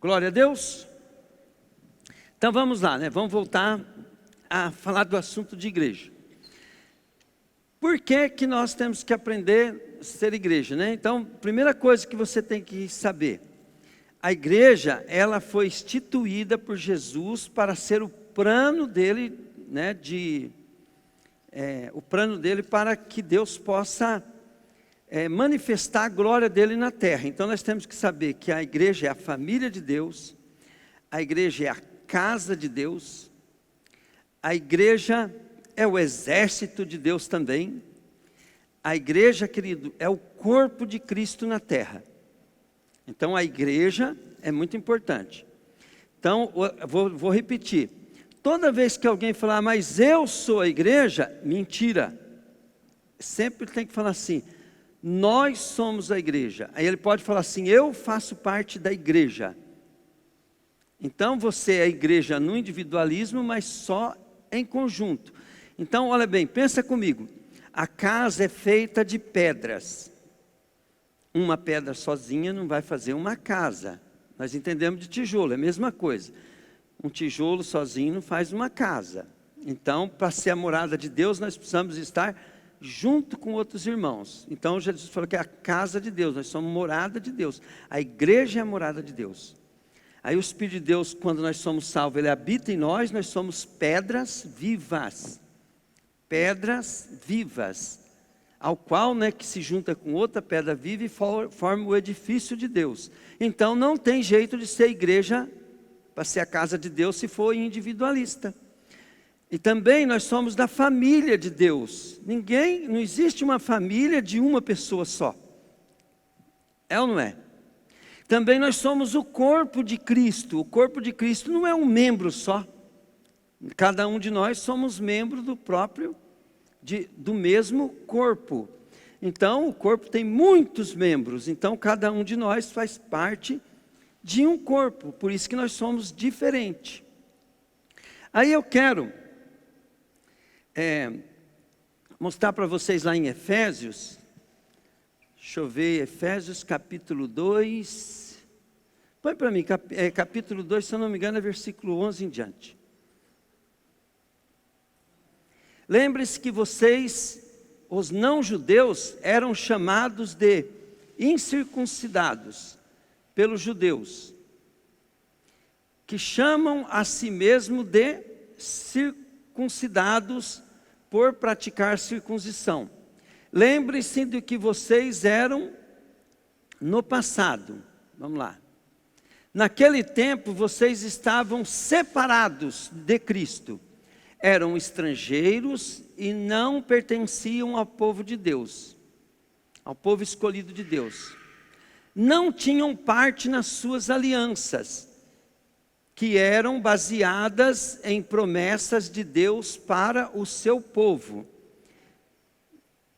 Glória a Deus. Então vamos lá, né? Vamos voltar a falar do assunto de igreja. Por que que nós temos que aprender a ser igreja, né? Então, primeira coisa que você tem que saber. A igreja, ela foi instituída por Jesus para ser o plano dele, né? O plano dele para que Deus possa manifestar a glória dele na terra. Então nós temos que saber que a igreja é a família de Deus, a igreja é a casa de Deus, a igreja é o exército de Deus também. A igreja, querido, é o corpo de Cristo na terra. Então a igreja é muito importante. Então vou repetir. Toda vez que alguém falar, mas eu sou a igreja, mentira. Sempre tem que falar assim, nós somos a igreja. Aí ele pode falar assim, eu faço parte da igreja. Então você é a igreja no individualismo, mas só em conjunto. Então olha bem, pensa comigo. A casa é feita de pedras. Uma pedra sozinha não vai fazer uma casa. Nós entendemos de tijolo, é a mesma coisa. Um tijolo sozinho não faz uma casa. Então, para ser a morada de Deus, nós precisamos estar junto com outros irmãos. Então Jesus falou que é a casa de Deus, nós somos morada de Deus. A igreja é a morada de Deus. Aí o Espírito de Deus, quando nós somos salvos, ele habita em nós somos pedras vivas. Pedras vivas, ao qual, né, que se junta com outra pedra viva e forma o edifício de Deus. Então não tem jeito de ser igreja, para ser a casa de Deus, se for individualista. E também nós somos da família de Deus. Não existe uma família de uma pessoa só. É ou não é? Também nós somos o corpo de Cristo. O corpo de Cristo não é um membro só. Cada um de nós somos membro do mesmo corpo. Então o corpo tem muitos membros. Então cada um de nós faz parte de um corpo. Por isso que nós somos diferentes. Aí eu quero mostrar para vocês lá em Efésios, deixa eu ver, Efésios capítulo 2, põe para mim, capítulo 2, se eu não me engano é versículo 11 em diante. Lembre-se que vocês, os não-judeus, eram chamados de incircuncidados pelos judeus, que chamam a si mesmo de circuncidados por praticar circuncisão. Lembre-se do que vocês eram no passado. Vamos lá. Naquele tempo vocês estavam separados de Cristo. Eram estrangeiros e não pertenciam ao povo de Deus, ao povo escolhido de Deus. Não tinham parte nas suas alianças, que eram baseadas em promessas de Deus para o seu povo.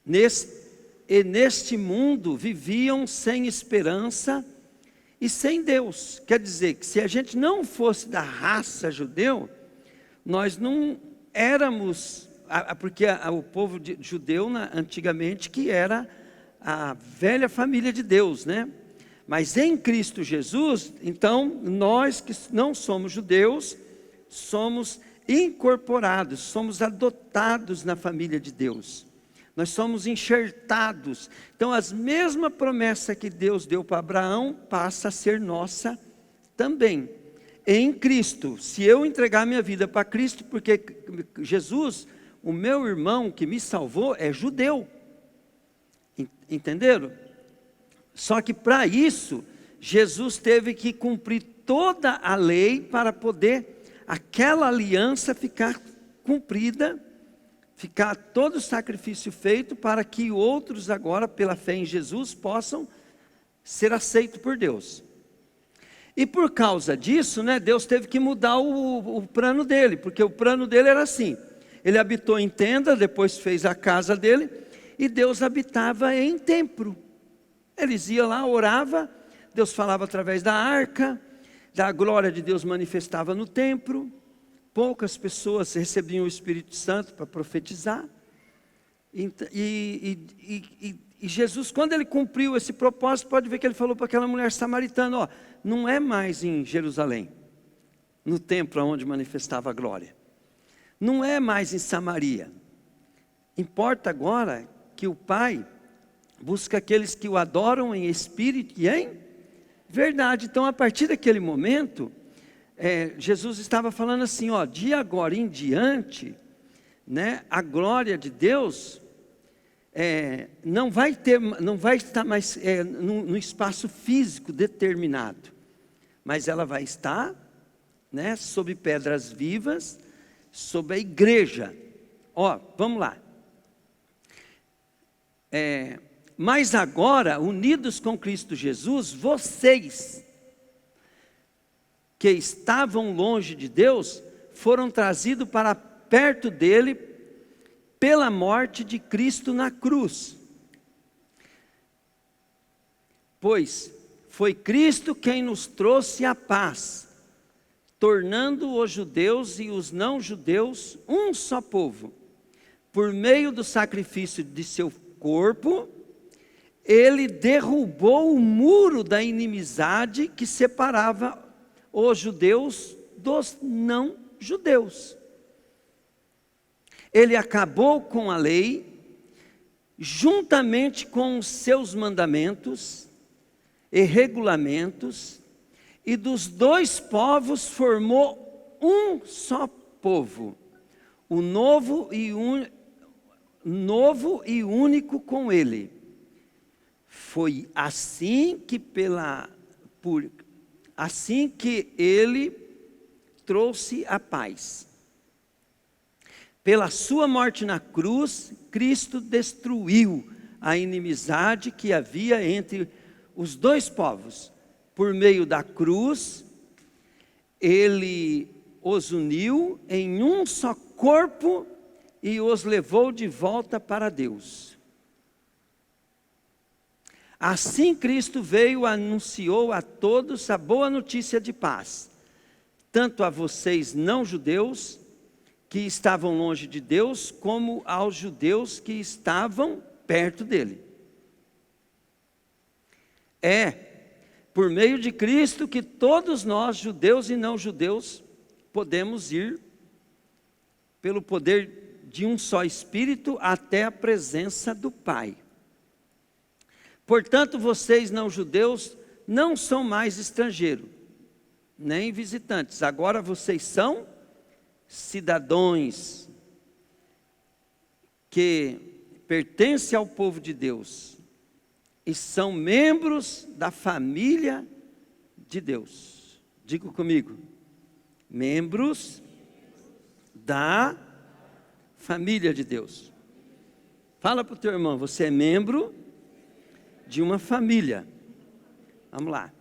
Neste mundo viviam sem esperança e sem Deus. Quer dizer que se a gente não fosse da raça judeu, nós não éramos, porque o povo judeu antigamente que era a velha família de Deus, né? Mas em Cristo Jesus, então, nós que não somos judeus, somos incorporados, somos adotados na família de Deus. Nós somos enxertados. Então, as mesmas promessas que Deus deu para Abraão, passa a ser nossa também. Em Cristo, se eu entregar minha vida para Cristo, porque Jesus, o meu irmão que me salvou, é judeu. Entenderam? Só que para isso, Jesus teve que cumprir toda a lei para poder aquela aliança ficar cumprida, ficar todo o sacrifício feito para que outros agora, pela fé em Jesus, possam ser aceitos por Deus. E por causa disso, né, Deus teve que mudar o plano dele, porque o plano dele era assim, ele habitou em tenda, depois fez a casa dele, e Deus habitava em templo. Eles iam lá, oravam, Deus falava através da arca, da glória de Deus manifestava no templo, poucas pessoas recebiam o Espírito Santo para profetizar, e E Jesus, quando ele cumpriu esse propósito, pode ver que ele falou para aquela mulher samaritana, ó, não é mais em Jerusalém, no templo onde manifestava a glória. Não é mais em Samaria. Importa agora que o Pai busca aqueles que o adoram em espírito e em verdade. Então, a partir daquele momento, Jesus estava falando assim, ó, de agora em diante, né, a glória de Deus não vai estar mais no espaço físico determinado, mas ela vai estar, né, sob pedras vivas, sob a igreja. Ó, vamos lá. Mas agora, unidos com Cristo Jesus, vocês que estavam longe de Deus, foram trazidos para perto dele pela morte de Cristo na cruz. Pois foi Cristo quem nos trouxe a paz, tornando os judeus e os não-judeus um só povo. Por meio do sacrifício de seu corpo, ele derrubou o muro da inimizade que separava os judeus dos não-judeus. Ele acabou com a lei, juntamente com os seus mandamentos e regulamentos, e dos dois povos formou um só povo, o novo e único com ele. Foi assim que ele trouxe a paz. Pela sua morte na cruz, Cristo destruiu a inimizade que havia entre os dois povos. Por meio da cruz, ele os uniu em um só corpo e os levou de volta para Deus. Assim Cristo veio e anunciou a todos a boa notícia de paz, tanto a vocês não-judeus, que estavam longe de Deus, como aos judeus que estavam perto dele. É por meio de Cristo que todos nós, judeus e não-judeus, podemos ir, pelo poder de um só Espírito, até a presença do Pai. Portanto, vocês não-judeus não são mais estrangeiros, nem visitantes. Agora vocês são cidadãos que pertencem ao povo de Deus e são membros da família de Deus. Diga comigo, membros da família de Deus. Fala para o teu irmão, você é membro de uma família. Vamos lá.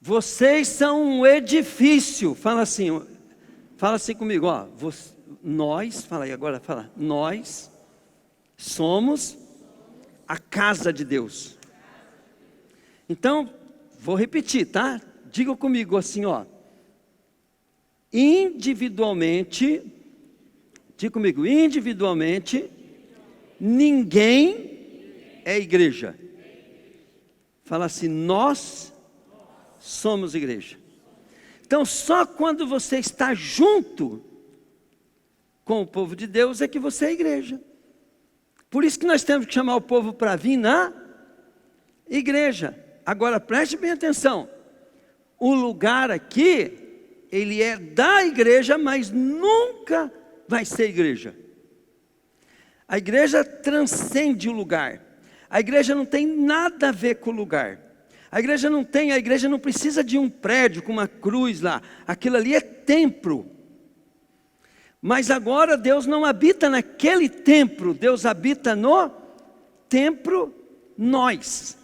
Vocês são um edifício. Fala assim comigo, ó. Nós, fala aí agora, fala. Nós somos a casa de Deus. Então, vou repetir, tá? Diga comigo assim, ó. Individualmente, diga comigo, individualmente, ninguém é igreja. Fala assim, nós somos igreja. Então, só quando você está junto com o povo de Deus é que você é igreja. Por isso que nós temos que chamar o povo para vir na igreja. Agora, preste bem atenção. O lugar aqui, ele é da igreja, mas nunca vai ser igreja. A igreja transcende o lugar. A igreja não tem nada a ver com o lugar. A igreja não precisa de um prédio com uma cruz lá. Aquilo ali é templo. Mas agora Deus não habita naquele templo. Deus habita no templo nós.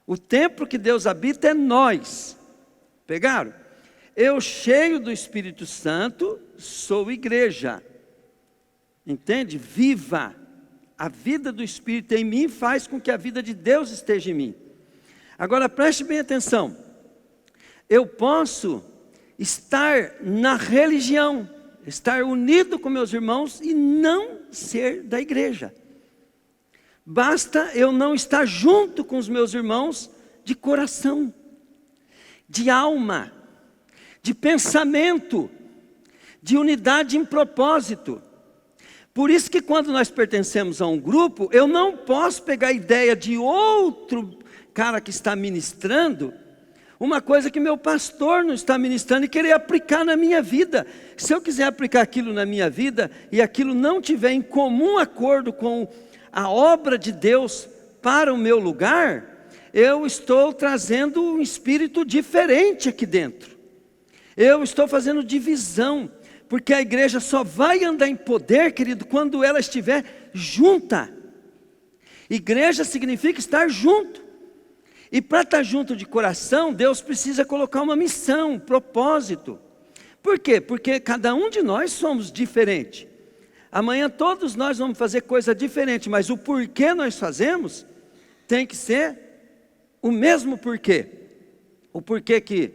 O templo que Deus habita é nós. Pegaram? Eu, cheio do Espírito Santo, sou igreja. Entende? Viva. A vida do Espírito em mim faz com que a vida de Deus esteja em mim. Agora preste bem atenção. Eu posso estar na religião, estar unido com meus irmãos e não ser da igreja. Basta eu não estar junto com os meus irmãos de coração, de alma, de pensamento, de unidade em propósito. Por isso que quando nós pertencemos a um grupo, eu não posso pegar a ideia de outro cara que está ministrando, uma coisa que meu pastor não está ministrando e querer aplicar na minha vida. Se eu quiser aplicar aquilo na minha vida e aquilo não tiver em comum acordo com a obra de Deus para o meu lugar, eu estou trazendo um espírito diferente aqui dentro. Eu estou fazendo divisão, porque a igreja só vai andar em poder, querido, quando ela estiver junta. Igreja significa estar junto. E para estar junto de coração, Deus precisa colocar uma missão, um propósito. Por quê? Porque cada um de nós somos diferentes. Amanhã todos nós vamos fazer coisa diferente, mas o porquê nós fazemos tem que ser o mesmo porquê. O porquê que,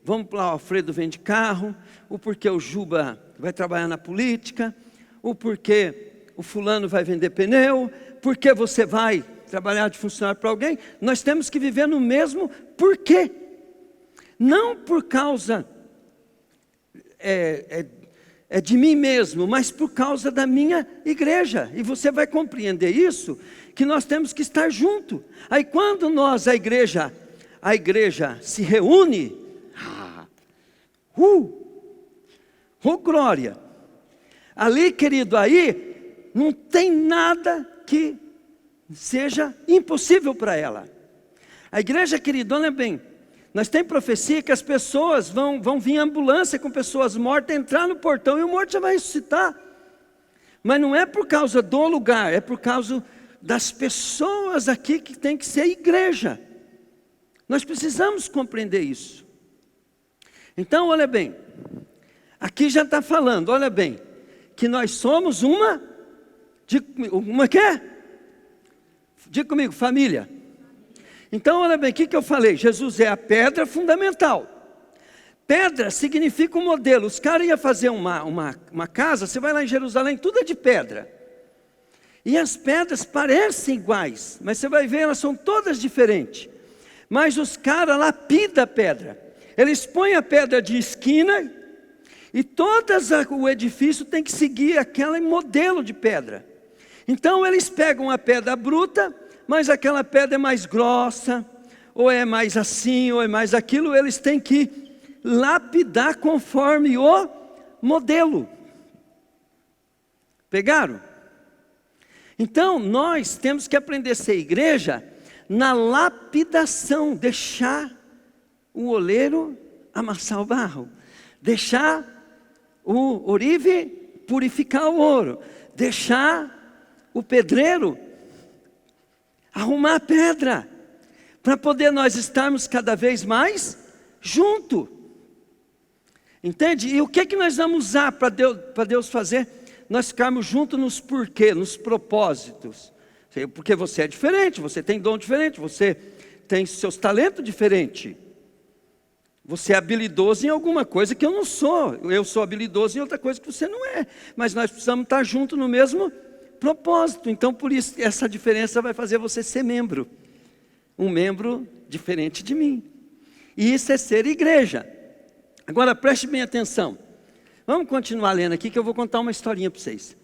vamos lá, o Alfredo vende carro, o porquê o Juba vai trabalhar na política, o porquê o fulano vai vender pneu, porquê você vai trabalhar de funcionário para alguém. Nós temos que viver no mesmo porquê. Não por causa de mim mesmo, mas por causa da minha igreja. E você vai compreender isso, que nós temos que estar junto. Aí quando nós, a igreja se reúne, glória. Ali, querido, aí não tem nada que seja impossível para ela. A igreja, querido, olha bem, nós temos profecia que as pessoas vão vir em ambulância com pessoas mortas, entrar no portão e o morto já vai ressuscitar. Mas não é por causa do lugar, é por causa das pessoas aqui que tem que ser igreja. Nós precisamos compreender isso. Então, olha bem, aqui já está falando, olha bem, que nós somos uma quê? Diga comigo, família. Então, olha bem, o que eu falei? Jesus é a pedra fundamental. Pedra significa um modelo. Os caras iam fazer uma casa, você vai lá em Jerusalém, tudo é de pedra. E as pedras parecem iguais, mas você vai ver, elas são todas diferentes. Mas os caras lapidam a pedra. Eles põem a pedra de esquina e o edifício tem que seguir aquele modelo de pedra. Então eles pegam a pedra bruta, mas aquela pedra é mais grossa, ou é mais assim, ou é mais aquilo. Eles têm que lapidar conforme o modelo. Pegaram? Então nós temos que aprender a ser igreja na lapidação, deixar o oleiro amassar o barro, deixar o orive purificar o ouro, deixar o pedreiro arrumar a pedra, para poder nós estarmos cada vez mais junto. Entende? E o que nós vamos usar para Deus fazer? Nós ficarmos juntos nos porquê, nos propósitos. Porque você é diferente, você tem dom diferente, você tem seus talentos diferentes. Você é habilidoso em alguma coisa que eu não sou. Eu sou habilidoso em outra coisa que você não é. Mas nós precisamos estar juntos no mesmo propósito. Então, por isso, essa diferença vai fazer você ser membro. Um membro diferente de mim. E isso é ser igreja. Agora, preste bem atenção. Vamos continuar lendo aqui, que eu vou contar uma historinha para vocês.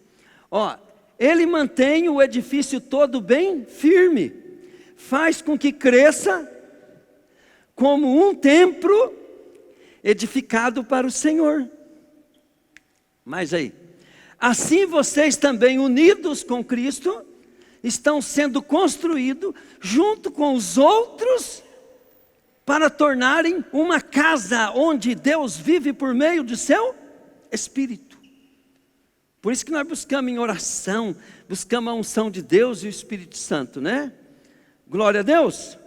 Ele mantém o edifício todo bem firme. Faz com que cresça como um templo edificado para o Senhor. Mas aí, assim vocês também, unidos com Cristo, estão sendo construídos junto com os outros para tornarem uma casa onde Deus vive por meio do seu Espírito. Por isso que nós buscamos em oração, buscamos a unção de Deus e o Espírito Santo, né? Glória a Deus.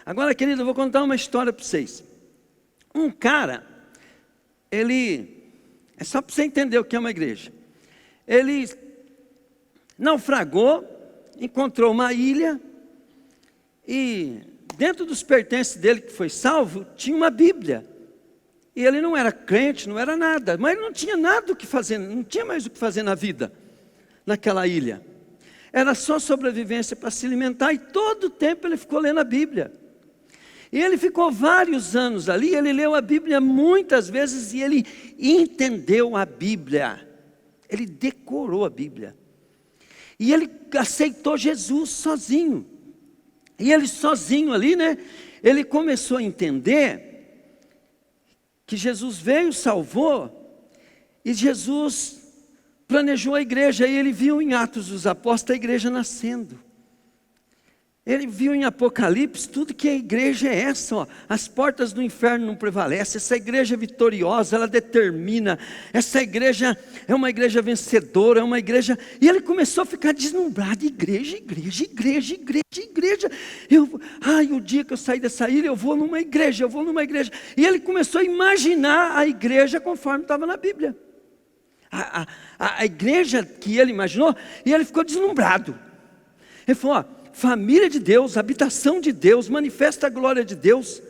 Agora, querido, eu vou contar uma história para vocês. Um cara, é só para você entender o que é uma igreja. Ele naufragou, encontrou uma ilha, e dentro dos pertences dele que foi salvo, tinha uma Bíblia. E ele não era crente, não era nada, mas ele não tinha nada o que fazer, não tinha mais o que fazer na vida, naquela ilha. era só sobrevivência para se alimentar, e todo o tempo ele ficou lendo a Bíblia. E ele ficou vários anos ali, ele leu a Bíblia muitas vezes, e ele entendeu a Bíblia, ele decorou a Bíblia. E ele aceitou Jesus sozinho. E ele sozinho ali, né? Ele começou a entender que Jesus veio, salvou, e Jesus planejou a igreja. E ele viu em Atos dos Apóstolos a igreja nascendo. Ele viu em Apocalipse tudo que a igreja é essa, ó. As portas do inferno não prevalecem, essa igreja é vitoriosa, ela determina, essa igreja é uma igreja vencedora, é uma igreja, e ele começou a ficar deslumbrado, igreja, o dia que eu sair dessa ilha, eu vou numa igreja, e ele começou a imaginar a igreja conforme estava na Bíblia, a igreja que ele imaginou, e ele ficou deslumbrado. Ele falou, ó, família de Deus, habitação de Deus, manifesta a glória de Deus.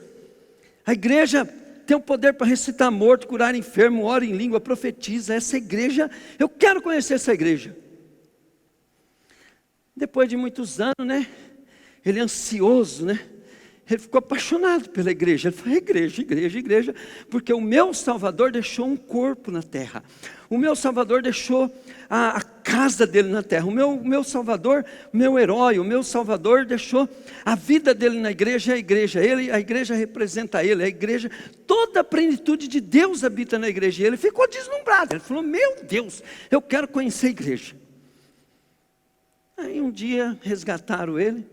A igreja tem o poder para ressuscitar morto, curar enfermo, ora em língua, profetiza. Essa igreja, eu quero conhecer essa igreja. Depois de muitos anos, né? Ele ansioso, né? Ele ficou apaixonado pela igreja. Ele falou, igreja, porque o meu Salvador deixou um corpo na terra. O meu Salvador deixou a casa dele na terra. O meu Salvador, meu herói, o meu Salvador deixou a vida dele na igreja. A igreja representa ele, a igreja, toda a plenitude de Deus habita na igreja. E ele ficou deslumbrado, ele falou, meu Deus, eu quero conhecer a igreja. Aí um dia resgataram ele,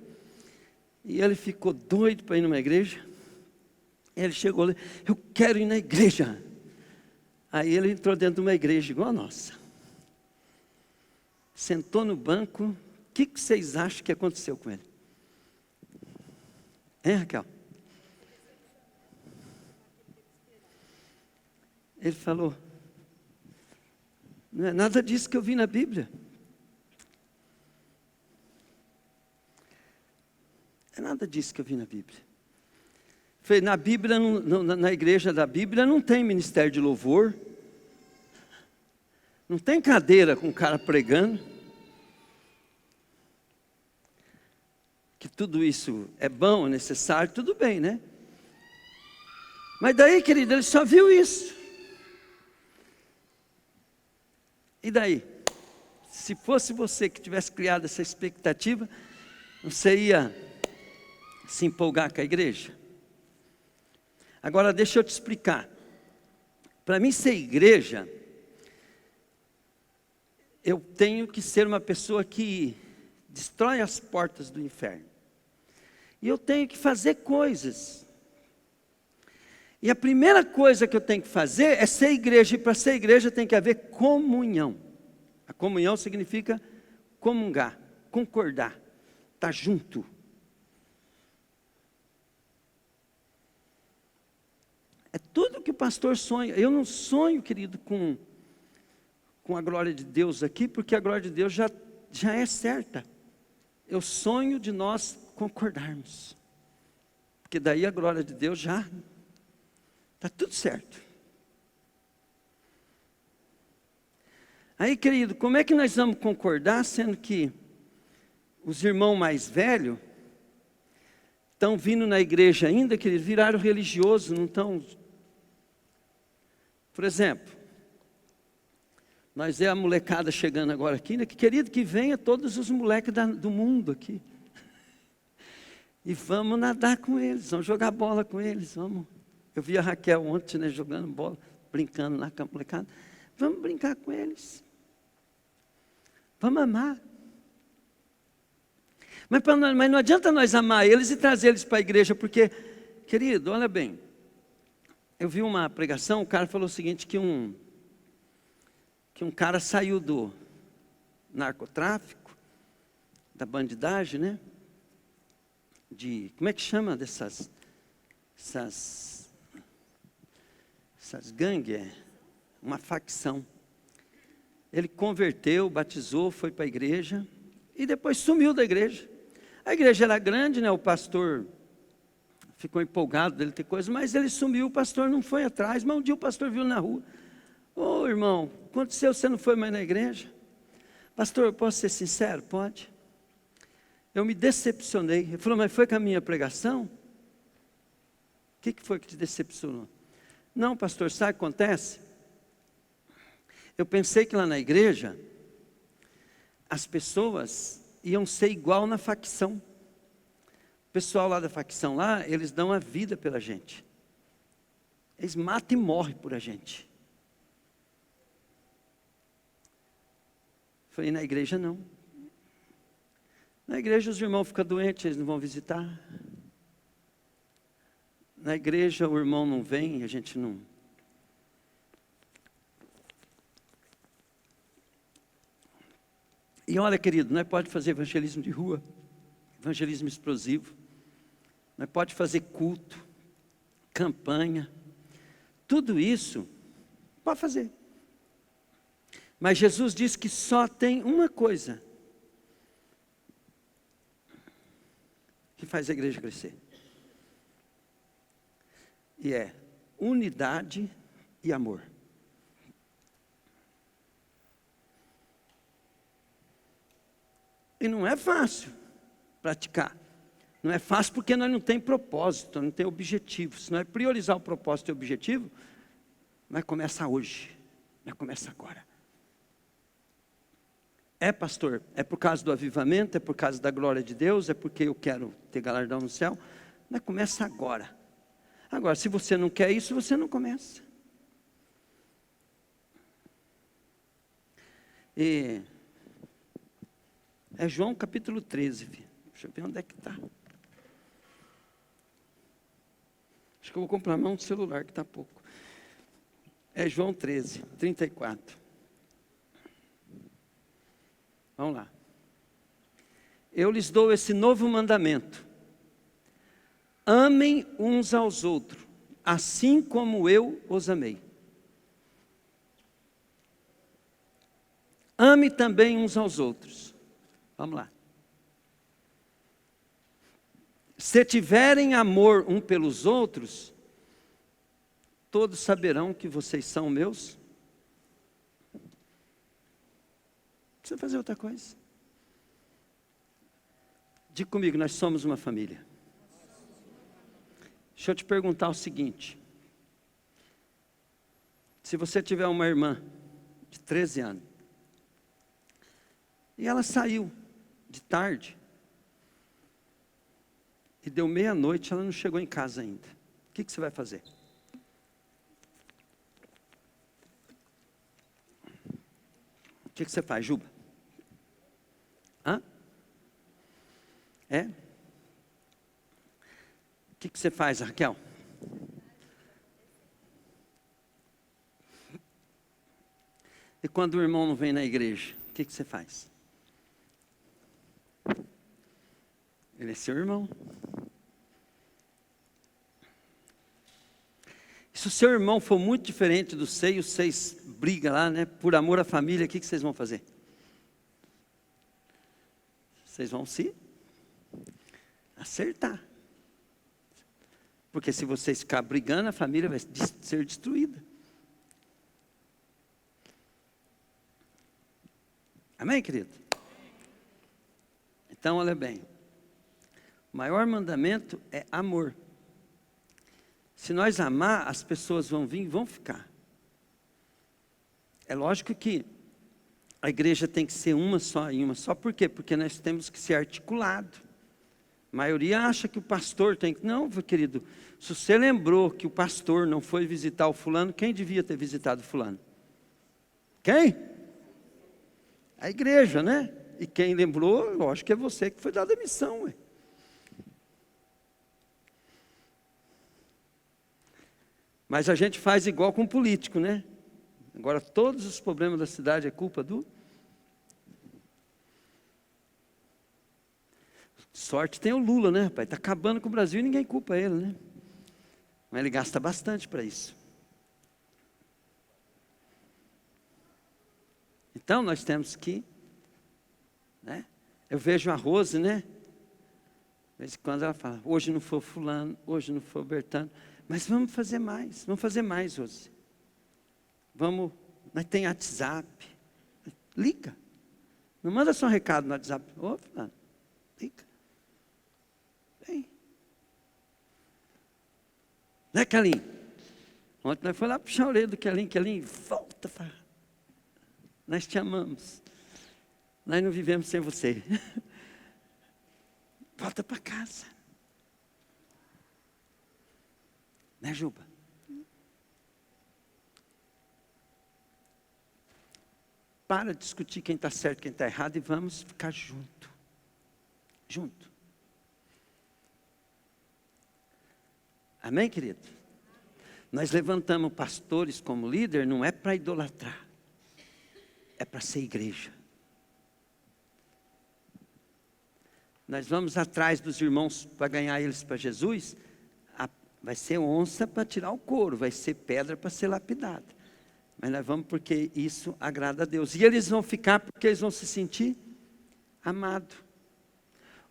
e ele ficou doido para ir numa igreja. Ele chegou lá, eu quero ir na igreja. Aí ele entrou dentro de uma igreja igual a nossa. Sentou no banco. O que vocês acham que aconteceu com ele? Hein, Raquel? Ele falou, não é nada disso que eu vi na Bíblia. É nada disso que eu vi na Bíblia. Falei, na Bíblia, na igreja da Bíblia não tem ministério de louvor. Não tem cadeira com o cara pregando. Que tudo isso é bom, é necessário, tudo bem, né? Mas daí, querido, ele só viu isso. E daí? Se fosse você que tivesse criado essa expectativa, você ia se empolgar com a igreja? Agora deixa eu te explicar. Para mim ser igreja, eu tenho que ser uma pessoa que destrói as portas do inferno. E eu tenho que fazer coisas. E a primeira coisa que eu tenho que fazer é ser igreja. E para ser igreja tem que haver comunhão. A comunhão significa comungar, concordar, estar junto. É tudo que o pastor sonha. Eu não sonho, querido, com a glória de Deus aqui, porque a glória de Deus já é certa. Eu sonho de nós concordarmos. Porque daí a glória de Deus já está tudo certo. Aí, querido, como é que nós vamos concordar, sendo que os irmãos mais velhos estão vindo na igreja ainda, que eles viraram religiosos, não estão... Por exemplo, nós é a molecada chegando agora aqui, né? Que querido, que venha todos os moleques do mundo aqui. E vamos nadar com eles, vamos jogar bola com eles, vamos. Eu vi a Raquel ontem, né, jogando bola, brincando lá com a molecada. Vamos brincar com eles. Vamos amar. Mas não adianta nós amar eles e trazer eles para a igreja, porque, querido, olha bem. Eu vi uma pregação, o cara falou o seguinte, que um cara saiu do narcotráfico, da bandidagem, né? Como é que chama dessas gangues? Uma facção. Ele converteu, batizou, foi para a igreja e depois sumiu da igreja. A igreja era grande, né? O pastor ficou empolgado dele ter coisa, mas ele sumiu, o pastor não foi atrás. Mas um dia o pastor viu na rua. Ô irmão, aconteceu, você não foi mais na igreja? Pastor, eu posso ser sincero? Pode. Eu me decepcionei. Ele falou, mas foi com a minha pregação? O que foi que te decepcionou? Não, pastor, sabe o que acontece? Eu pensei que lá na igreja, as pessoas iam ser igual na facção. O pessoal lá da facção lá, eles dão a vida pela gente. Eles matam e morrem por a gente. Falei, na igreja não. Na igreja os irmãos ficam doentes, eles não vão visitar. Na igreja o irmão não vem, a gente não. E olha, querido, nós pode fazer evangelismo de rua, evangelismo explosivo, nós pode fazer culto, campanha, tudo isso pode fazer. Mas Jesus disse que só tem uma coisa que faz a igreja crescer. E é unidade e amor. E não é fácil praticar. Não é fácil porque nós não temos propósito, não temos objetivo. Se nós priorizar o propósito e o objetivo, nós começa hoje, nós começa agora. É, pastor, é por causa do avivamento, é por causa da glória de Deus, é porque eu quero ter galardão no céu. Nós começa agora. Agora, se você não quer isso, você não começa. E é João capítulo 13, filho. Deixa eu ver onde é que está. Acho que eu vou comprar mão do celular, que está pouco. É João 13, 34. Vamos lá. Eu lhes dou esse novo mandamento. Amem uns aos outros, assim como eu os amei. Ame também uns aos outros. Vamos lá. Se tiverem amor um pelos outros, todos saberão que vocês são meus. Não precisa fazer outra coisa. Diga comigo, nós somos uma família. Deixa eu te perguntar o seguinte. Se você tiver uma irmã de 13 anos, e ela saiu de tarde, e deu meia-noite, ela não chegou em casa ainda. O que você vai fazer? O que você faz, Juba? Hã? É? O que você faz, Raquel? E quando o irmão não vem na igreja, o que você faz? Ele é seu irmão. Se o seu irmão for muito diferente do seu, e vocês brigam lá, né? Por amor à família, o que vocês vão fazer? Vocês vão se acertar. Porque se vocês ficarem brigando, a família vai ser destruída. Amém, querido? Então, olha bem. O maior mandamento é amor. Se nós amar, as pessoas vão vir e vão ficar. É lógico que a igreja tem que ser uma só e uma só. Por quê? Porque nós temos que ser articulados. A maioria acha que o pastor tem que... Não, querido, se você lembrou que o pastor não foi visitar o fulano, quem devia ter visitado o fulano? Quem? A igreja, né? E quem lembrou, lógico que é você que foi dado a missão, ué. Mas a gente faz igual com político, né? Agora todos os problemas da cidade é culpa do... Sorte tem o Lula, né, rapaz? Está acabando com o Brasil e ninguém culpa ele, né? Mas ele gasta bastante para isso. Então nós temos que... né? Eu vejo a Rose, né? De vez em quando ela fala, hoje não foi fulano, hoje não foi o Bertano. Mas vamos fazer mais, Rose. Vamos, nós tem WhatsApp. Liga. Não manda só um recado no WhatsApp. Ô, fulano, Fica. Vem. Né, Kelim? Ontem nós fomos lá puxar a orelha do Kelim. Kelim, volta. Nós te amamos. Nós não vivemos sem você. Volta para casa. Né, Juba? Para de discutir quem está certo, quem está errado e vamos ficar junto. Junto. Amém, querido? Nós levantamos pastores como líder, não é para idolatrar. É para ser igreja. Nós vamos atrás dos irmãos para ganhar eles para Jesus. Vai ser onça para tirar o couro, vai ser pedra para ser lapidada. Mas nós vamos porque isso agrada a Deus. E eles vão ficar porque eles vão se sentir amados.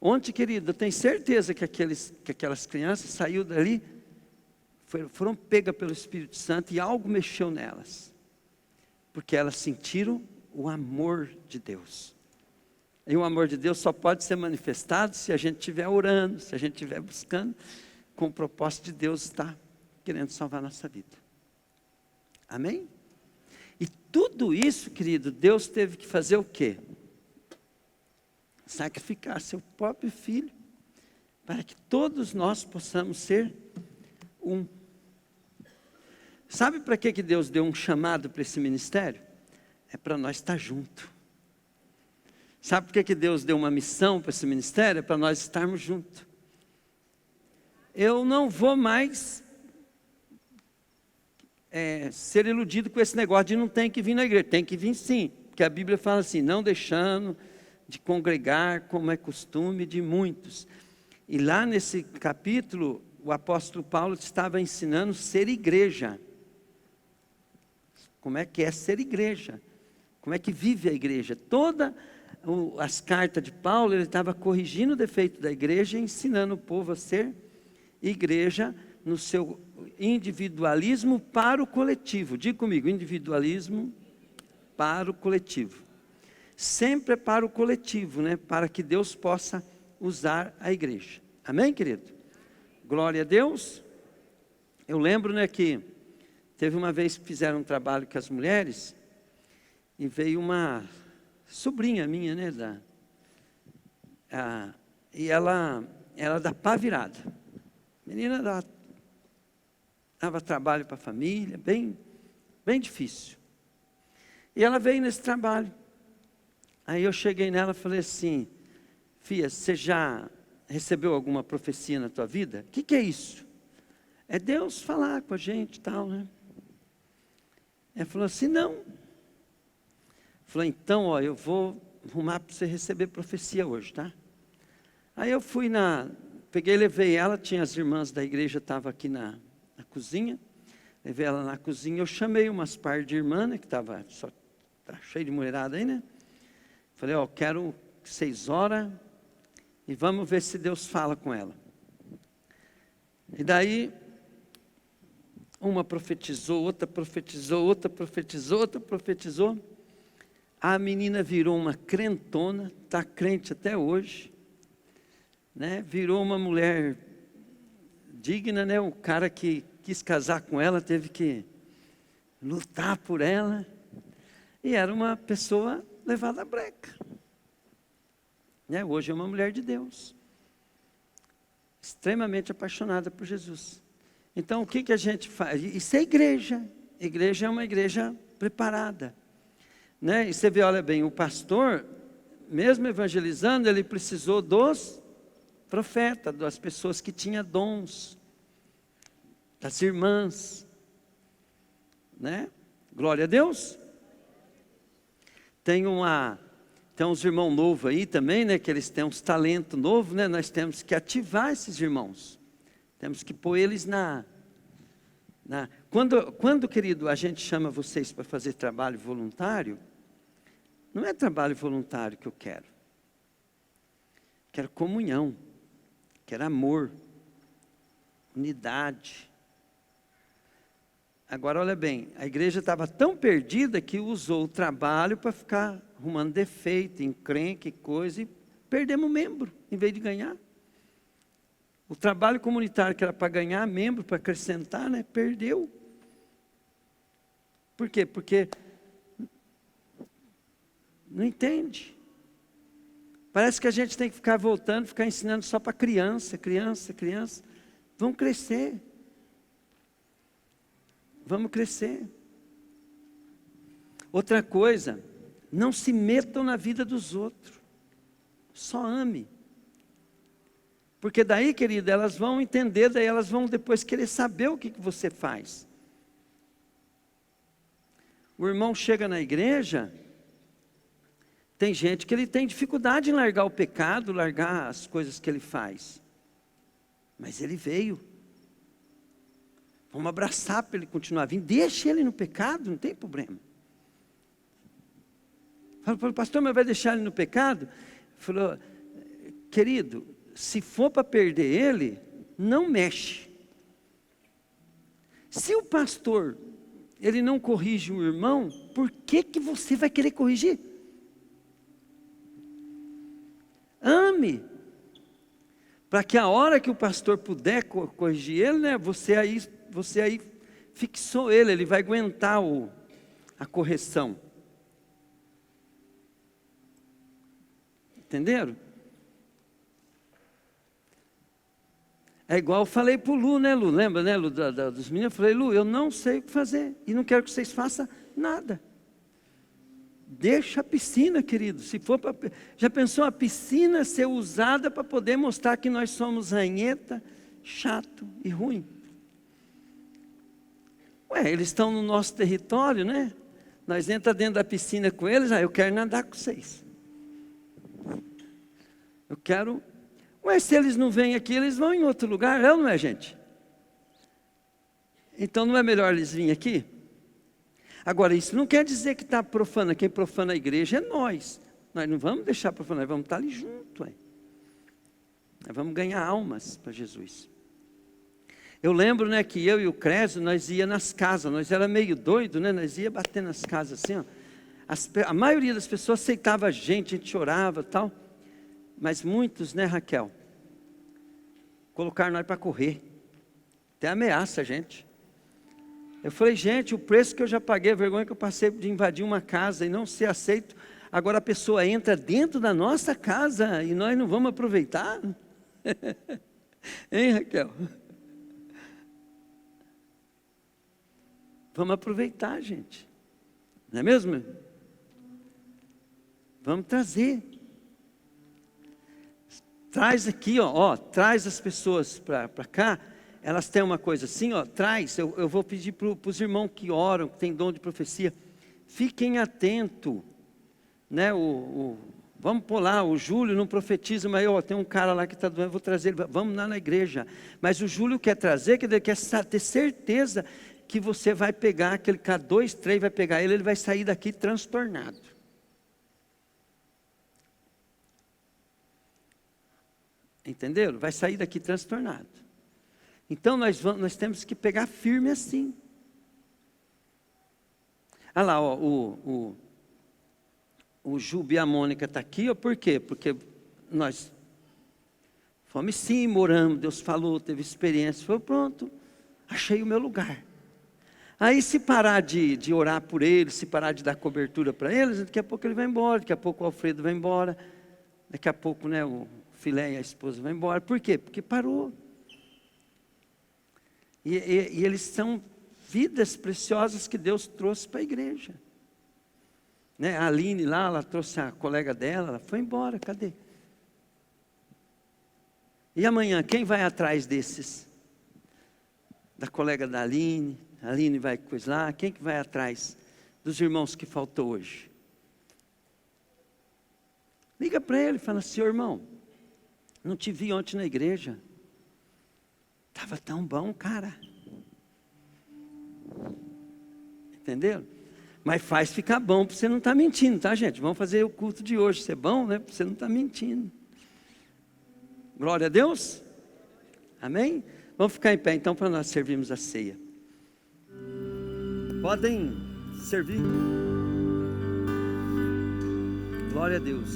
Ontem, querido, eu tenho certeza que aquelas crianças saíram dali, foram pegas pelo Espírito Santo e algo mexeu nelas. Porque elas sentiram o amor de Deus. E o amor de Deus só pode ser manifestado se a gente estiver orando, se a gente estiver buscando, com o propósito de Deus estar querendo salvar a nossa vida. Amém? E tudo isso, querido, Deus teve que fazer o quê? Sacrificar seu próprio filho, para que todos nós possamos ser um. Sabe para que Deus deu um chamado para esse ministério? É para nós estar juntos. Sabe por que Deus deu uma missão para esse ministério? É para nós estarmos juntos. Eu não vou mais ser iludido com esse negócio de não tem que vir na igreja. Tem que vir sim, porque a Bíblia fala assim, não deixando de congregar como é costume de muitos. E lá nesse capítulo, o apóstolo Paulo estava ensinando a ser igreja. Como é que é ser igreja? Como é que vive a igreja? Todas as cartas de Paulo, ele estava corrigindo o defeito da igreja e ensinando o povo a ser igreja no seu individualismo para o coletivo. Diga comigo, individualismo para o coletivo. Sempre é para o coletivo, né? Para que Deus possa usar a igreja. Amém, querido? Glória a Deus. Eu lembro, né, que teve uma vez que fizeram um trabalho com as mulheres e veio uma sobrinha minha, né, e ela da pá virada. Menina dava trabalho para a família, bem difícil. E ela veio nesse trabalho. Aí eu cheguei nela e falei assim, filha, você já recebeu alguma profecia na tua vida? O que é isso? É Deus falar com a gente e tal, né? Ela falou assim, não. Falou, então, ó, eu vou arrumar para você receber profecia hoje, tá? Aí eu fui peguei e levei ela, tinha as irmãs da igreja, estavam aqui na cozinha, levei ela na cozinha, eu chamei umas par de irmãs, né, que estava cheio de mulherada aí, né? Falei, ó, quero que vocês orem e vamos ver se Deus fala com ela. E daí, uma profetizou, outra profetizou, outra profetizou, outra profetizou. A menina virou uma crentona, está crente até hoje, né? Virou uma mulher digna, né? O cara que quis casar com ela teve que lutar por ela, e era uma pessoa levada à breca, né? Hoje é uma mulher de Deus, extremamente apaixonada por Jesus. Então o que a gente faz? Isso é igreja. Igreja é uma igreja preparada, né? E você vê, olha bem, o pastor, mesmo evangelizando, ele precisou dos profetas, das pessoas que tinham dons, das irmãs, né? Glória a Deus. Tem uns irmãos novos aí também, né? Que eles têm uns talentos novos, né? Nós temos que ativar esses irmãos. Temos que pôr eles Quando, querido, a gente chama vocês para fazer trabalho voluntário, não é trabalho voluntário que eu quero. Quero comunhão, quero amor, unidade. Agora, olha bem, a igreja estava tão perdida que usou o trabalho para ficar arrumando defeito, encrenque, coisa, e perdemos membro, em vez de ganhar. O trabalho comunitário que era para ganhar membro, para acrescentar, né, perdeu. Por quê? Porque não entende. Parece que a gente tem que ficar voltando, ficar ensinando só para criança. Vão crescer. Vamos crescer. Outra coisa, não se metam na vida dos outros. Só ame. Porque daí, querida, elas vão entender, daí elas vão depois querer saber o que você faz. O irmão chega na igreja, tem gente que ele tem dificuldade em largar o pecado, largar as coisas que ele faz. Mas ele veio. Vamos abraçar para ele continuar vindo. Deixe ele no pecado, não tem problema. Falou, pastor, mas vai deixar ele no pecado? Falou, querido, se for para perder ele, não mexe. Se o pastor, ele não corrige o irmão, por que você vai querer corrigir? Ame. Para que a hora que o pastor puder corrigir ele, né, você aí fixou ele vai aguentar a correção. Entenderam? É igual eu falei para o Lu, né, Lu? Lembra, né, Lu, dos meninos? Eu falei, Lu, eu não sei o que fazer. E não quero que vocês façam nada. Deixa a piscina, querido. Se for já pensou a piscina ser usada para poder mostrar que nós somos ranheta, chato e ruim? Ué, eles estão no nosso território, né? Nós entramos dentro da piscina com eles, eu quero nadar com vocês. Eu quero... Ué, se eles não vêm aqui, eles vão em outro lugar, é ou não é, gente? Então não é melhor eles virem aqui? Agora, isso não quer dizer que está profana. Quem profana a igreja é nós. Nós não vamos deixar profanar, nós vamos estar ali junto. Nós vamos ganhar almas para Jesus. Eu lembro, né, que eu e o Crésio, nós ia nas casas. Nós era meio doido, né? Nós ia bater nas casas assim, ó. A maioria das pessoas aceitava a gente chorava e tal. Mas muitos, né, Raquel, colocaram nós para correr. Até ameaça a gente. Eu falei, gente, o preço que eu já paguei, a vergonha que eu passei de invadir uma casa e não ser aceito. Agora a pessoa entra dentro da nossa casa e nós não vamos aproveitar? Hein, Raquel? Vamos aproveitar, gente. Não é mesmo? Vamos trazer. Traz aqui, traz as pessoas para cá. Elas têm uma coisa assim, traz. Eu vou pedir para os irmãos que oram, que têm dom de profecia. Fiquem atentos. Né, vamos pôr lá, o Júlio não profetiza, mas tem um cara lá que está doendo, vou trazer ele, vamos lá na igreja. Mas o Júlio quer trazer, que ele quer ter certeza que você vai pegar, aquele cara, 2, 3, vai pegar ele vai sair daqui transtornado. Entenderam? Vai sair daqui transtornado. Então nós temos que pegar firme assim. Olha lá, o Jubi e a Mônica está aqui, por quê? Porque nós fomos sim, moramos, Deus falou, teve experiência, foi pronto, achei o meu lugar. Aí se parar de orar por eles, se parar de dar cobertura para eles, daqui a pouco ele vai embora, daqui a pouco o Alfredo vai embora, daqui a pouco, né, o Filé e a esposa vão embora. Por quê? Porque parou. E eles são vidas preciosas que Deus trouxe para a igreja. Né? A Aline lá, ela trouxe a colega dela, ela foi embora, cadê? E amanhã, quem vai atrás desses? Da colega da Aline, a Aline vai coisar, quem que vai atrás dos irmãos que faltou hoje? Liga para ele e fala assim, irmão, não te vi ontem na igreja, estava tão bom, cara. Entenderam? Mas faz ficar bom para você não estar mentindo, tá, gente? Vamos fazer o culto de hoje ser bom, né? Para você não estar mentindo. Glória a Deus. Amém? Vamos ficar em pé então para nós servirmos a ceia. Podem servir. Glória a Deus.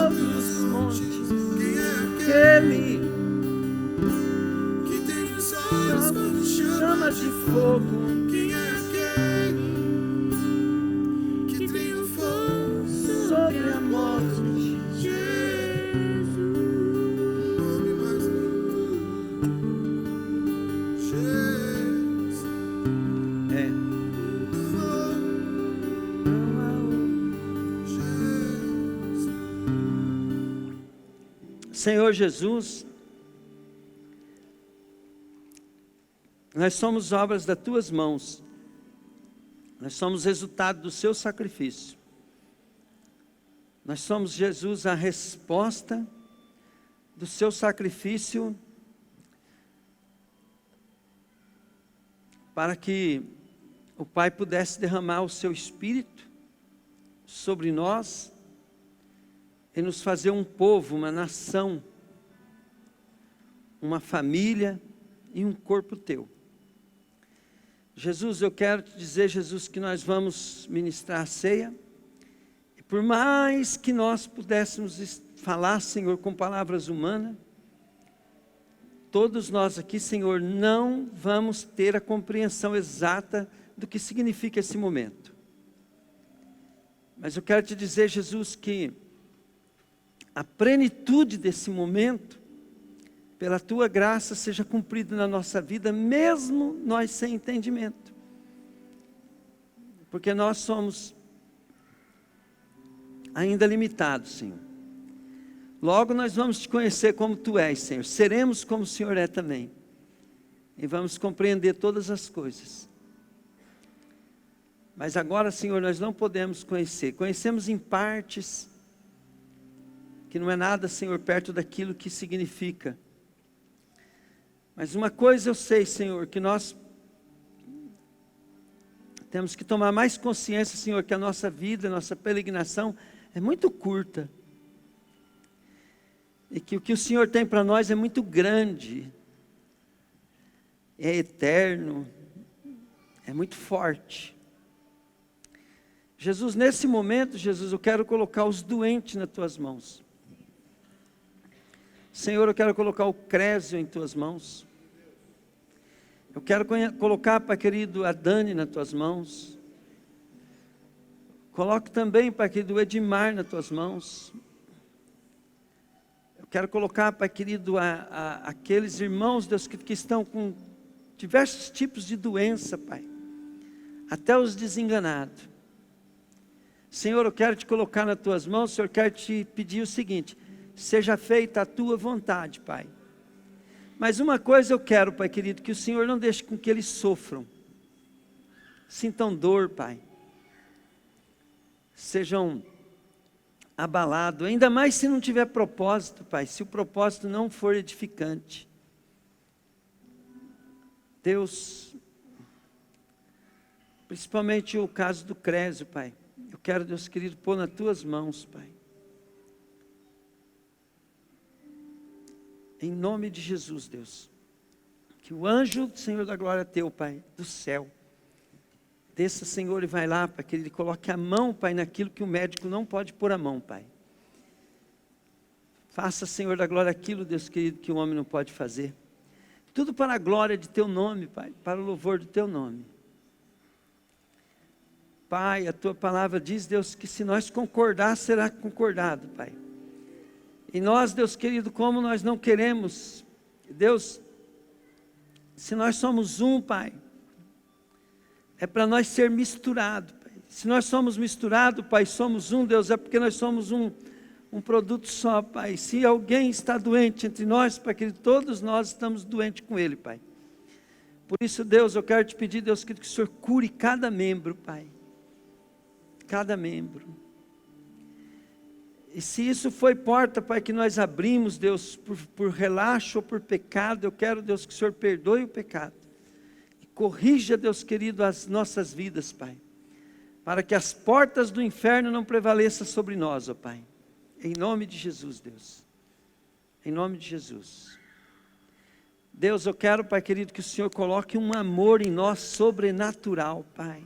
sobre os montes. Aquele que tem os olhos como chama de fogo. Quem é aquele que triunfou Sobre a morte. Jesus? Nome mais lindo, Jesus. É. Senhor Jesus, nós somos obras das tuas mãos, nós somos resultado do seu sacrifício, nós somos, Jesus, a resposta do seu sacrifício para que o Pai pudesse derramar o seu Espírito sobre nós e nos fazer um povo, uma nação, uma família e um corpo teu. Jesus, eu quero te dizer, Jesus, que nós vamos ministrar a ceia, e por mais que nós pudéssemos falar, Senhor, com palavras humanas, todos nós aqui, Senhor, não vamos ter a compreensão exata do que significa esse momento. Mas eu quero te dizer, Jesus, que a plenitude desse momento, pela tua graça, seja cumprida na nossa vida, mesmo nós sem entendimento. Porque nós somos ainda limitados, Senhor. Logo nós vamos te conhecer como tu és, Senhor. Seremos como o Senhor é também. E vamos compreender todas as coisas. Mas agora, Senhor, nós não podemos conhecer. Conhecemos em partes, que não é nada, Senhor, perto daquilo que significa. Mas uma coisa eu sei, Senhor, que nós temos que tomar mais consciência, Senhor, que a nossa vida, a nossa peregrinação é muito curta. E que o que o Senhor tem para nós é muito grande, é eterno, é muito forte. Jesus, nesse momento, Jesus, eu quero colocar os doentes nas tuas mãos. Senhor, eu quero colocar o Crésio em tuas mãos. Eu quero colocar, Pai querido, a Dani nas tuas mãos. Coloque também, Pai querido, o Edmar nas tuas mãos. Eu quero colocar, Pai querido, aqueles irmãos, Deus, que estão com diversos tipos de doença, Pai. Até os desenganados. Senhor, eu quero te colocar nas tuas mãos, Senhor, eu quero te pedir o seguinte: seja feita a tua vontade, Pai. Mas uma coisa eu quero, Pai querido, que o Senhor não deixe com que eles sofram, sintam dor, Pai, sejam abalados, ainda mais se não tiver propósito, Pai, se o propósito não for edificante. Deus, principalmente o caso do Crésio, Pai, eu quero, Deus querido, pôr nas tuas mãos, Pai. Em nome de Jesus, Deus, que o anjo do Senhor da glória teu, Pai, do céu, desça, Senhor, e vai lá, Pai, que ele coloque a mão, Pai, naquilo que o médico não pode pôr a mão, Pai. Faça, Senhor da glória, aquilo, Deus querido, que o homem não pode fazer. Tudo para a glória de teu nome, Pai, para o louvor do teu nome. Pai, a tua palavra diz, Deus, que se nós concordar, será concordado, Pai. E nós, Deus querido, como nós não queremos, Deus, se nós somos um, Pai, é para nós ser misturado, Pai. Se nós somos misturados, Pai, somos um, Deus, é porque nós somos um produto só, Pai. Se alguém está doente entre nós, Pai, que todos nós estamos doentes com ele, Pai. Por isso, Deus, eu quero te pedir, Deus, que o Senhor cure cada membro, Pai. Cada membro. E se isso foi porta, Pai, que nós abrimos, Deus, por relaxo ou por pecado, eu quero, Deus, que o Senhor perdoe o pecado. E corrija, Deus querido, as nossas vidas, Pai. Para que as portas do inferno não prevaleçam sobre nós, ó Pai. Em nome de Jesus, Deus. Em nome de Jesus. Deus, eu quero, Pai querido, que o Senhor coloque um amor em nós sobrenatural, Pai.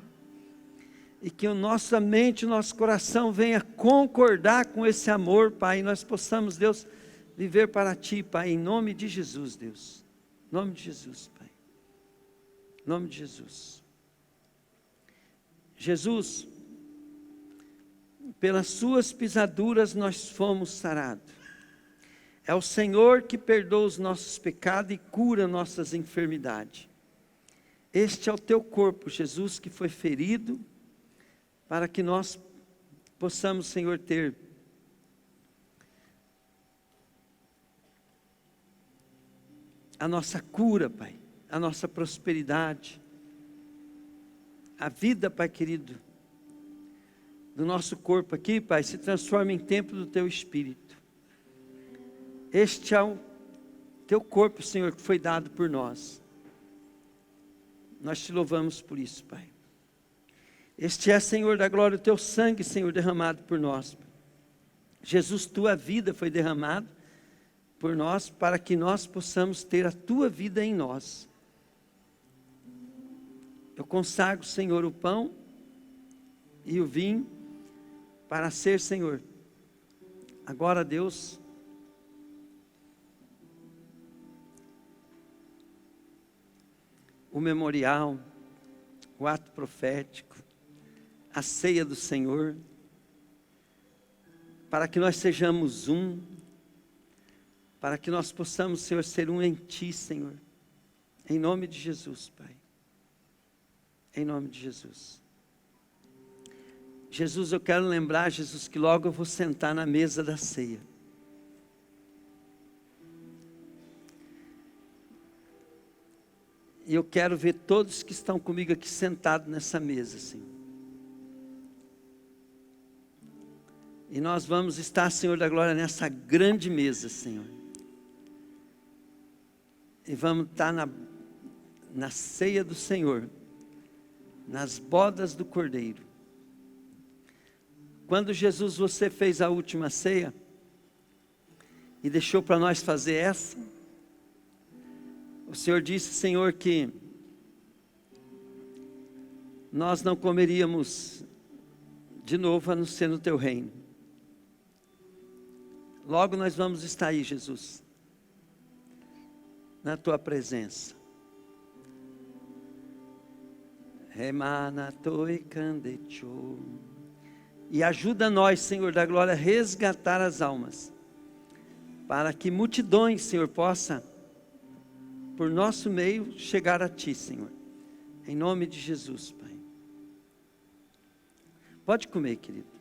e que a nossa mente, o nosso coração venha concordar com esse amor, Pai, e nós possamos, Deus, viver para Ti, Pai, em nome de Jesus, Deus. Em nome de Jesus, Pai. Em nome de Jesus. Jesus, pelas Suas pisaduras nós fomos sarados. É o Senhor que perdoa os nossos pecados e cura nossas enfermidades. Este é o Teu corpo, Jesus, que foi ferido, para que nós possamos, Senhor, ter a nossa cura, Pai, a nossa prosperidade, a vida, Pai querido, do nosso corpo aqui, Pai, se transforma em templo do Teu Espírito. Este é o Teu corpo, Senhor, que foi dado por nós. Nós Te louvamos por isso, Pai. Este é, Senhor da glória, o Teu sangue, Senhor, derramado por nós. Jesus, Tua vida foi derramada por nós, para que nós possamos ter a Tua vida em nós. Eu consagro, Senhor, o pão e o vinho, para ser, Senhor, agora, Deus, o memorial, o ato profético, a ceia do Senhor, para que nós sejamos um, para que nós possamos, Senhor, ser um em Ti, Senhor, em nome de Jesus, Pai, em nome de Jesus. Jesus, eu quero lembrar, Jesus, que logo eu vou sentar na mesa da ceia. E eu quero ver todos que estão comigo aqui sentados nessa mesa, Senhor. E nós vamos estar, Senhor da glória, nessa grande mesa, Senhor. E vamos estar na ceia do Senhor, nas bodas do Cordeiro. Quando Jesus, você fez a última ceia, e deixou para nós fazer essa, o Senhor disse, Senhor, que nós não comeríamos de novo, a não ser no Teu reino. Logo nós vamos estar aí, Jesus, na Tua presença. E ajuda nós, Senhor da glória, a resgatar as almas, para que multidões, Senhor, possa, por nosso meio, chegar a Ti, Senhor, em nome de Jesus, Pai. Pode comer, querido.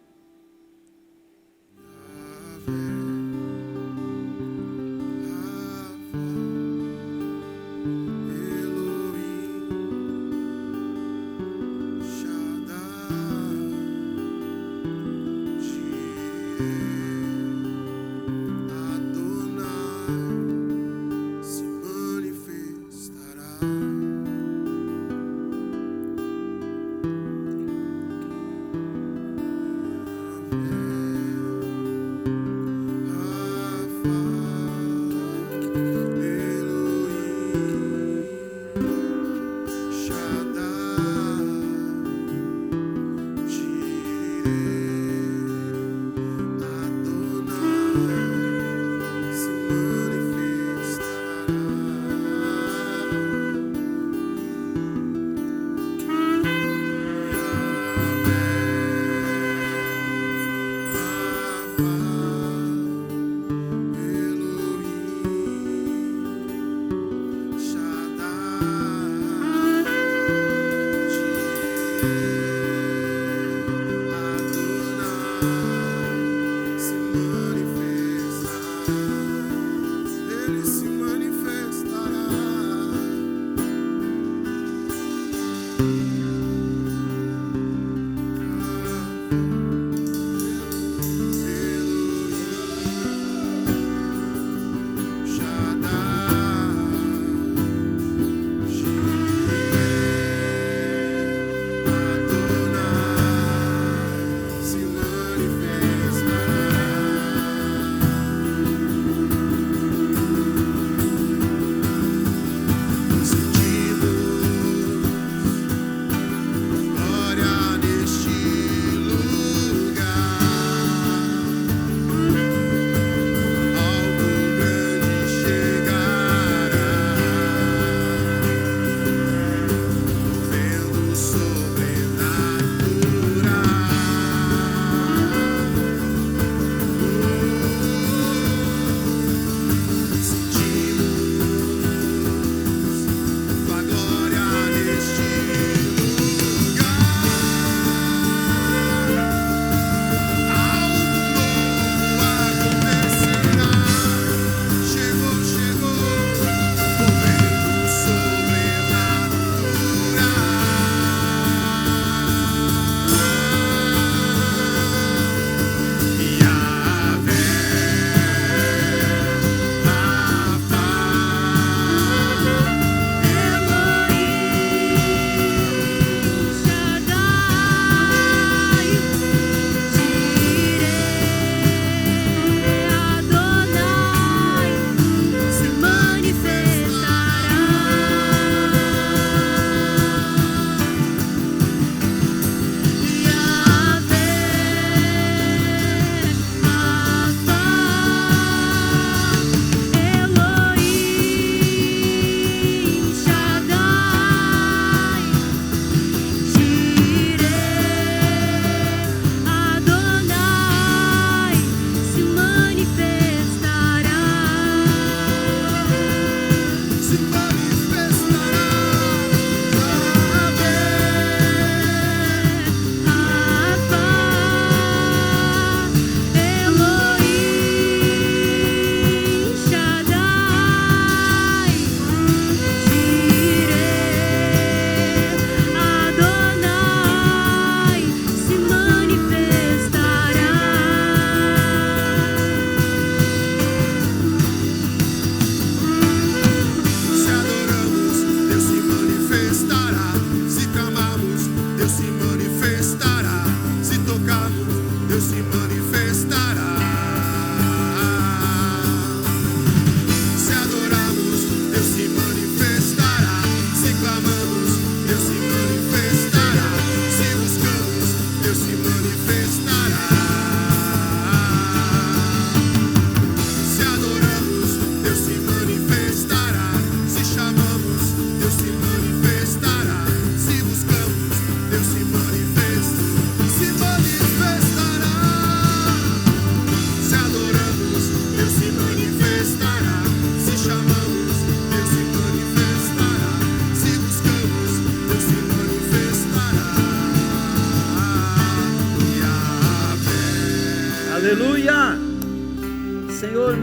Senhor,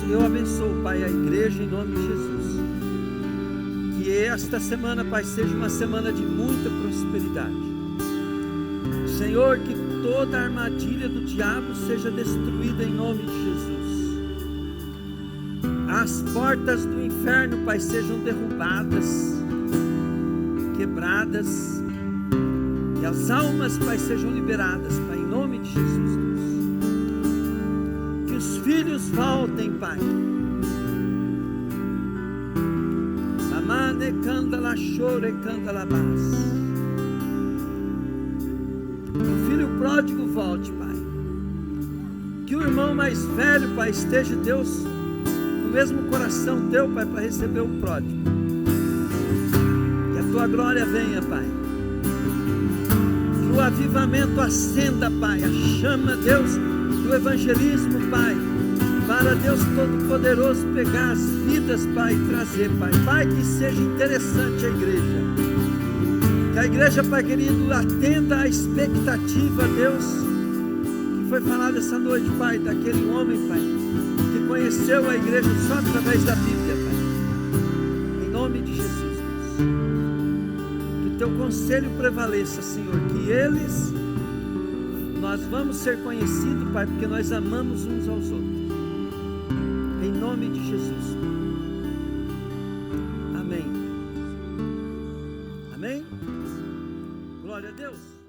eu abençoo, Pai, a igreja em nome de Jesus. Que esta semana, Pai, seja uma semana de muita prosperidade. Senhor, que toda a armadilha do diabo seja destruída em nome de Jesus. As portas do inferno, Pai, sejam derrubadas, quebradas, e as almas, Pai, sejam liberadas, Pai, em nome de Jesus, Deus. Que os filhos voltem, Pai. Amane canta la chore, canta la paz. O filho pródigo volte, Pai. Que o irmão mais velho, Pai, esteja, Deus, no mesmo coração teu, Pai, para receber o pródigo. Que a tua glória venha, Pai. Que o avivamento acenda, Pai, a chama, Deus, do evangelismo, Pai, para Deus Todo-Poderoso pegar as vidas, Pai, e trazer, Pai. Pai, que seja interessante a igreja. Que a igreja, Pai querido, atenda à expectativa, Deus, que foi falado essa noite, Pai, daquele homem, Pai, que conheceu a igreja só através da Bíblia, Pai. Em nome de Jesus, Deus. Que teu conselho prevaleça, Senhor, que nós vamos ser conhecidos, Pai, porque nós amamos uns aos outros. Em nome de Jesus. Amém. Amém? Glória a Deus.